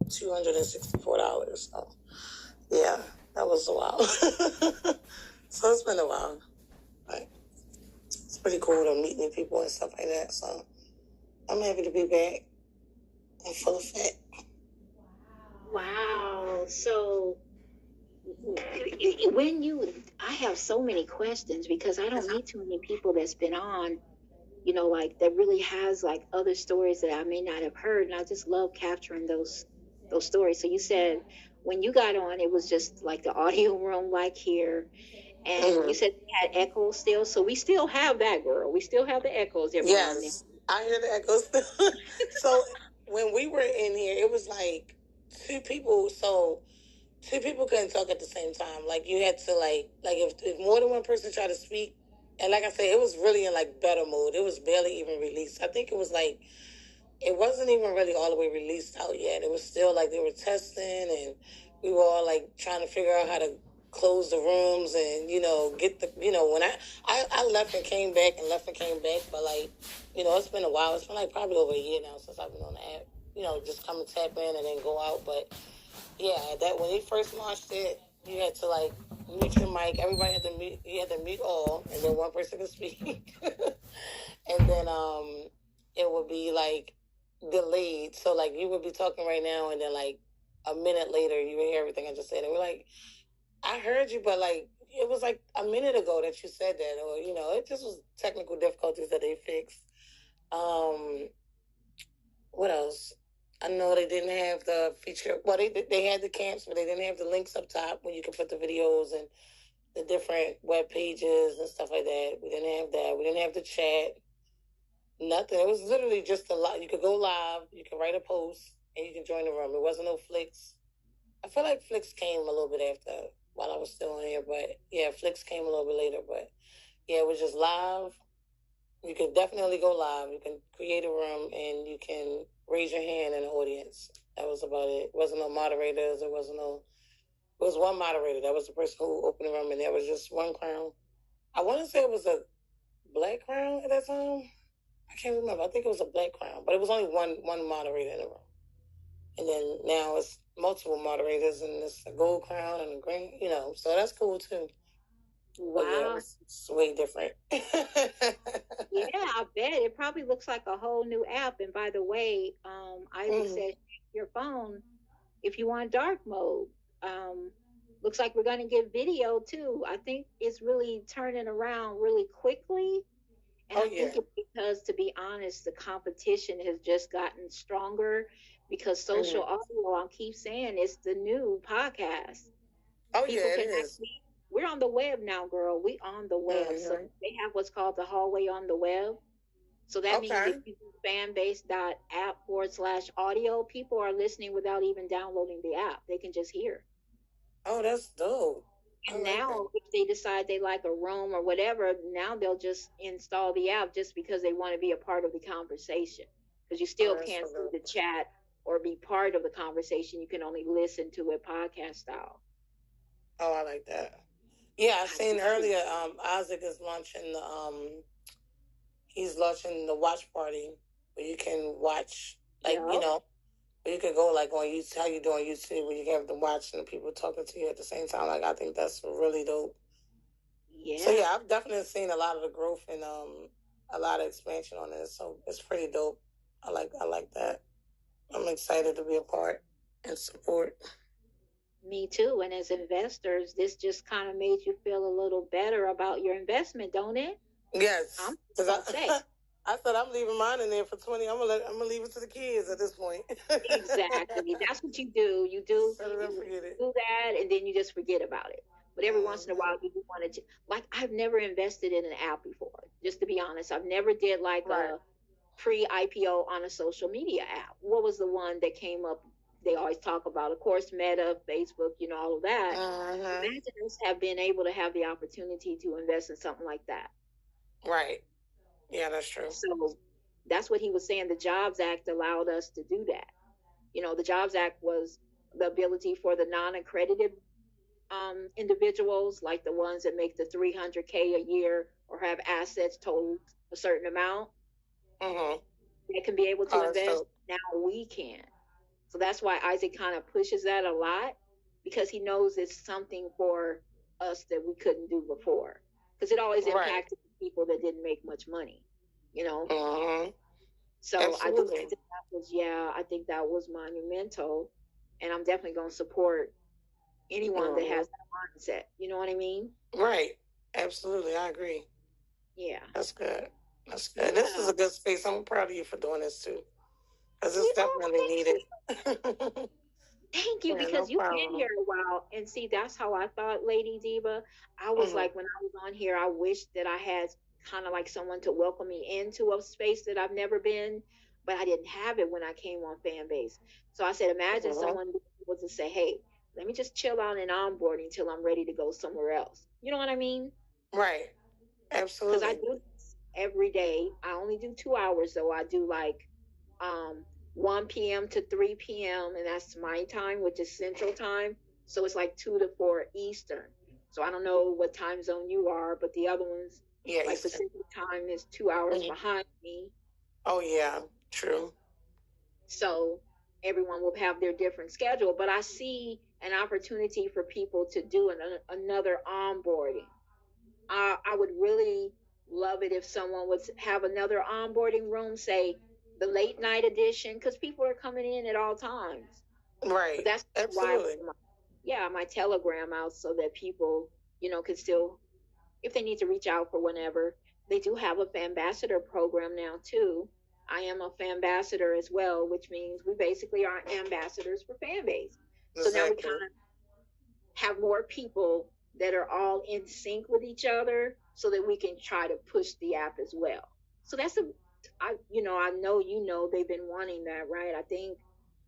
$264. So, yeah, that was a while. So it's been a while. Like, it's pretty cool to meet new people and stuff like that. So I'm happy to be back in full effect. Wow. So I have so many questions because I don't meet too many people that's been on, like that really has like other stories that I may not have heard. And I just love capturing those stories. So you said when you got on, it was just like the audio room like here. And you said we had echoes still. So we still have that, girl. We still have the echoes every now and then. Yes, I hear the echoes still. So when we were in here, it was like two people. So two people couldn't talk at the same time. Like you had to like if more than one person tried to speak, and like I said, it was really in like beta mode. It was barely even released. I think it was like it wasn't even really all the way released out yet. It was still like they were testing, and we were all like trying to figure out how to close the rooms and get the when I left and came back and left and came back, but like it's been a while. It's been like probably over a year now since I've been on the app. Just come and tap in and then go out. But yeah, that when he first launched it, you had to like mute your mic. Everybody had to mute. You had to mute all, and then one person could speak. And then it would be like delayed. So like you would be talking right now, and then like a minute later you would hear everything I just said. And we're like, I heard you, but like it was like a minute ago that you said that, or it just was technical difficulties that they fixed. What else? I know they didn't have the feature. Well, they had the camps, but they didn't have the links up top where you can put the videos and the different web pages and stuff like that. We didn't have that. We didn't have the chat. Nothing. It was literally just a lot. You could go live. You can write a post, and you can join the room. It wasn't no Flicks. I feel like Flicks came a little bit after while I was still in here, but yeah, Flicks came a little bit later. But yeah, it was just live. You can definitely go live. You can create a room, and you can raise your hand in the audience. That was about it. It wasn't no moderators. It was one moderator. That was the person who opened the room, and there was just one crown. I want to say it was a black crown at that time. I can't remember. I think it was a black crown, but it was only one moderator in the room. And then now it's multiple moderators, and it's a gold crown and a green, so that's cool too. Wow. Yeah, it's way different. Yeah, I bet. It probably looks like a whole new app. And by the way, Isaac said your phone, if you want dark mode, looks like we're going to get video too. I think it's really turning around really quickly. And I think it's because, to be honest, the competition has just gotten stronger because social audio, I keep saying, it's the new podcast. Oh, people it is. We're on the web now, girl. We on the web. So they have what's called the hallway on the web. So that means if you do fanbase.app/audio, people are listening without even downloading the app. They can just hear. Oh, that's dope. And now if they decide they like a room or whatever, now they'll just install the app just because they want to be a part of the conversation. Because you still can't see the chat or be part of the conversation. You can only listen to it podcast style. Oh, I like that. Yeah, I seen earlier. Isaac is launching he's launching the watch party where you can watch, like where you can go like on YouTube, how you do on YouTube, where you can have the watch and the people talking to you at the same time. Like I think that's really dope. Yeah. So yeah, I've definitely seen a lot of the growth and a lot of expansion on this. So it's pretty dope. I like that. I'm excited to be a part and support. Me too. And as investors, this just kind of made you feel a little better about your investment, don't it? Yes. I said I'm leaving mine in there for 20. I'm gonna leave it to the kids at this point. Exactly. That's what you do. You do that, and then you just forget about it. But every once in a while, you do want to. Like I've never invested in an app before. Just to be honest, I've never did like a pre-IPO on a social media app. What was the one that came up? They always talk about, of course, Meta, Facebook, all of that. Imagine us have been able to have the opportunity to invest in something like that. Right. Yeah, that's true. So that's what he was saying. The Jobs Act allowed us to do that. The Jobs Act was the ability for the non-accredited individuals, like the ones that make the $300K a year or have assets totaled a certain amount, they can be able to invest. Now we can. So that's why Isaac kind of pushes that a lot, because he knows it's something for us that we couldn't do before. Because it always Right. impacted people that didn't make much money, you know. Mm-hmm. So I do think Absolutely. that was, yeah, I think that was monumental, and I'm definitely gonna support anyone that Mm-hmm. has that mindset. You know what I mean? Right. Absolutely. I agree. Yeah. That's good. That's good. This is Yeah. a good space. I'm proud of you for doing this too, because it's You know, definitely needed. thank you, Yeah, no because you've been problem. here a while. And see, that's how I thought, Lady Diva. I was Mm-hmm. like, when I was on here, I wished that I had kind of like someone to welcome me into a space that I've never been, but I didn't have it when I came on Fanbase. So I said, imagine Mm-hmm. someone was to say, hey, let me just chill out in onboarding till I'm ready to go somewhere else. You know what I mean? Right. Because I Absolutely. do this every day. I only do 2 hours though. I do like um 1 p.m. to 3 p.m. and that's my time, which is Central Time. So it's like 2 to 4 Eastern. So I don't know what time zone you are, but the other ones, Yeah, like Eastern. Pacific Time, is 2 hours Mm-hmm. behind me. Oh yeah, true. So everyone will have their different schedule. But I see an opportunity for people to do another onboarding. I would really love it if someone would have another onboarding room, say the late night edition, because people are coming in at all times. But Right. that's why I Absolutely. put my Telegram out, so that people, can still, if they need to reach out for whenever. They do have a Fanbassador program now too. I am a Fanbassador as well, which means we basically are ambassadors for Fanbase. So now we Exactly. kind of have more people that are all in sync with each other, so that we can try to push the app as well. So that's I know, they've been wanting that, right? I think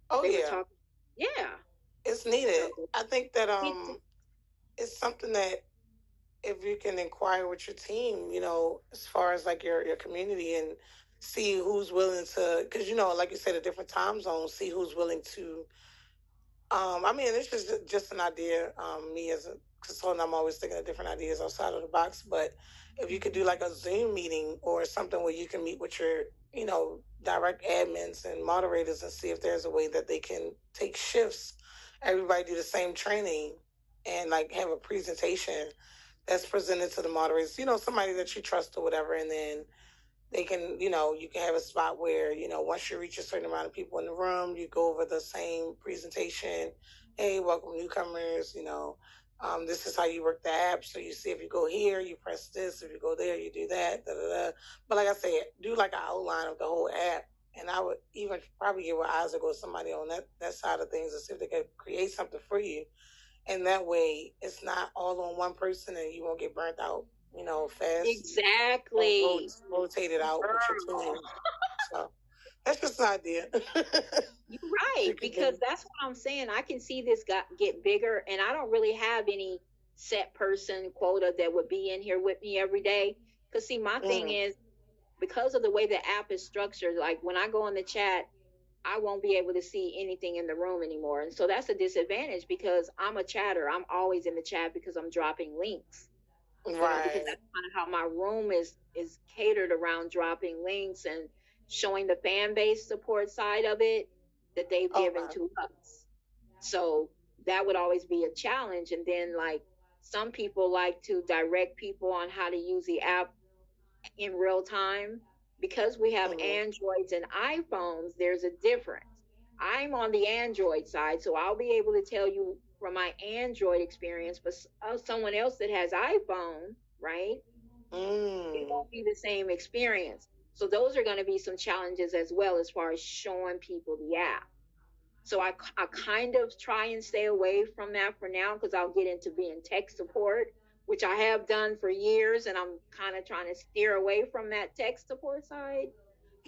Oh they were yeah, talking. Yeah. it's So needed. I think that it, it's something that if you can inquire with your team, as far as like your community and see who's willing to, because like you said, the different time zones, see who's willing to. I mean, this is just an idea. Me as a consultant, I'm always thinking of different ideas outside of the box. But if you could do like a Zoom meeting or something where you can meet with your, direct admins and moderators and see if there's a way that they can take shifts, everybody do the same training and like have a presentation that's presented to the moderators, somebody that you trust or whatever, and then they can, you can have a spot where, once you reach a certain amount of people in the room, you go over the same presentation. Hey, welcome newcomers, this is how you work the app. So you see if you go here, you press this. If you go there, you do that. Da, da, da. But like I said, do like an outline of the whole app. And I would even probably get with Isaac or somebody on that side of things and see if they could create something for you. And that way it's not all on one person and you won't get burnt out, fast or exactly, rotated out with your girl. team. So that's just an idea. You're right, You can because do. that's what I'm saying. I can see this get bigger, and I don't really have any set person quota that would be in here with me every day. Because see, my thing Mm, is, because of the way the app is structured, like when I go in the chat, I won't be able to see anything in the room anymore. And so that's a disadvantage, because I'm a chatter. I'm always in the chat because I'm dropping links. Because right. that's kind of how my room is catered around, dropping links and showing the fan base support side of it that they've given Okay. to us. So that would always be a challenge. And then like some people like to direct people on how to use the app in real time. Because we have Mm-hmm. Androids and iPhones, there's a difference. I'm on the Android side, so I'll be able to tell you from my Android experience, but someone else that has iPhone, right? It Mm. won't be the same experience. So those are going to be some challenges as well, as far as showing people the app. So I kind of try and stay away from that for now, because I'll get into being tech support, which I have done for years, and I'm kind of trying to steer away from that tech support side.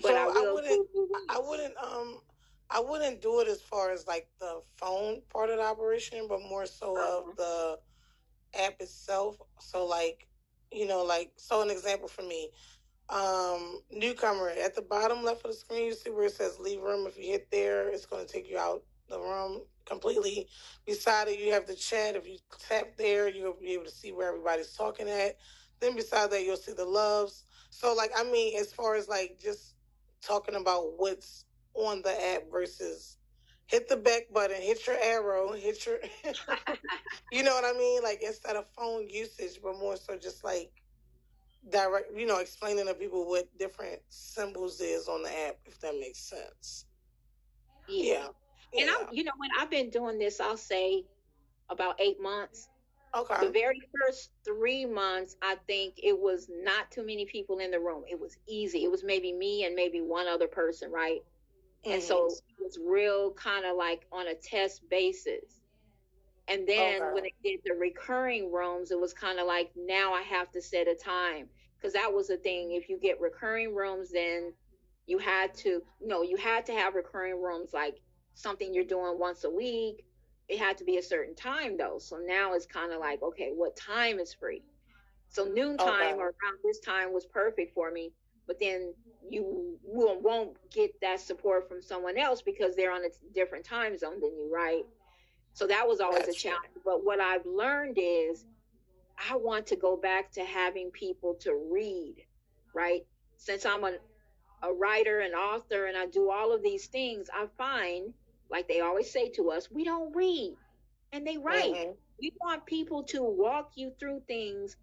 But I So I will wouldn't, still do I this. wouldn't, I wouldn't do it as far as like the phone part of the operation, but more so of Uh-huh. the app itself. So like, like so an example for me. Newcomer at the bottom left of the screen, you see where it says leave room. If you hit there, it's going to take you out the room completely. Beside it, you have the chat. If you tap there, you'll be able to see where everybody's talking at. Then beside that, you'll see the loves. So like, I mean, as far as like just talking about what's on the app versus hit the back button, hit your arrow, hit your, you know what I mean? Like instead of phone usage, but more so just like direct, explaining to people what different symbols is on the app, if that makes sense. Yeah. And when I've been doing this, I'll say about 8 months. Okay. The very first 3 months, I think it was not too many people in the room. It was easy. It was maybe me and maybe one other person, right? Mm-hmm. And so it was real kind of like on a test basis. And then when they did the recurring rooms, it was kind of like, now I have to set a time. Because that was the thing. If you get recurring rooms, then you had to have recurring rooms, like something you're doing once a week. It had to be a certain time though. So now it's kind of like, okay, what time is free? So noontime or around this time was perfect for me. But then you won't get that support from someone else because they're on a different time zone than you, right? So that was always a challenge. But what I've learned is I want to go back to having people to read, right? Since I'm a writer and author and I do all of these things, I find, like they always say to us, we don't read. And they write. Mm-hmm. We want people to walk you through things.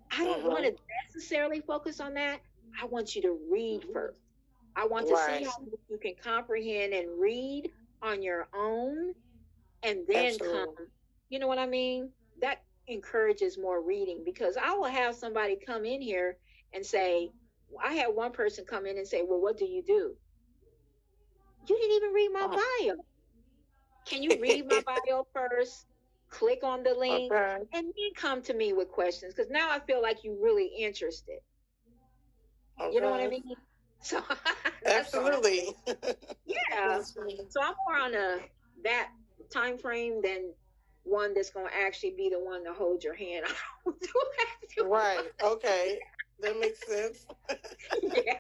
I don't want to necessarily focus on that. I want you to read first. I want to see how you can comprehend and read on your own. And then come, you know what I mean? That encourages more reading, because I will have somebody come in here and say, I had one person come in and say, well, what do? You didn't even read my bio. Can you read my bio first? Click on the link and then come to me with questions, because now I feel like you're really interested. You know what I mean? So absolutely. Yeah. So I'm more on that time frame than one that's going to actually be the one to hold your hand. Right. Okay. That makes sense. Yeah.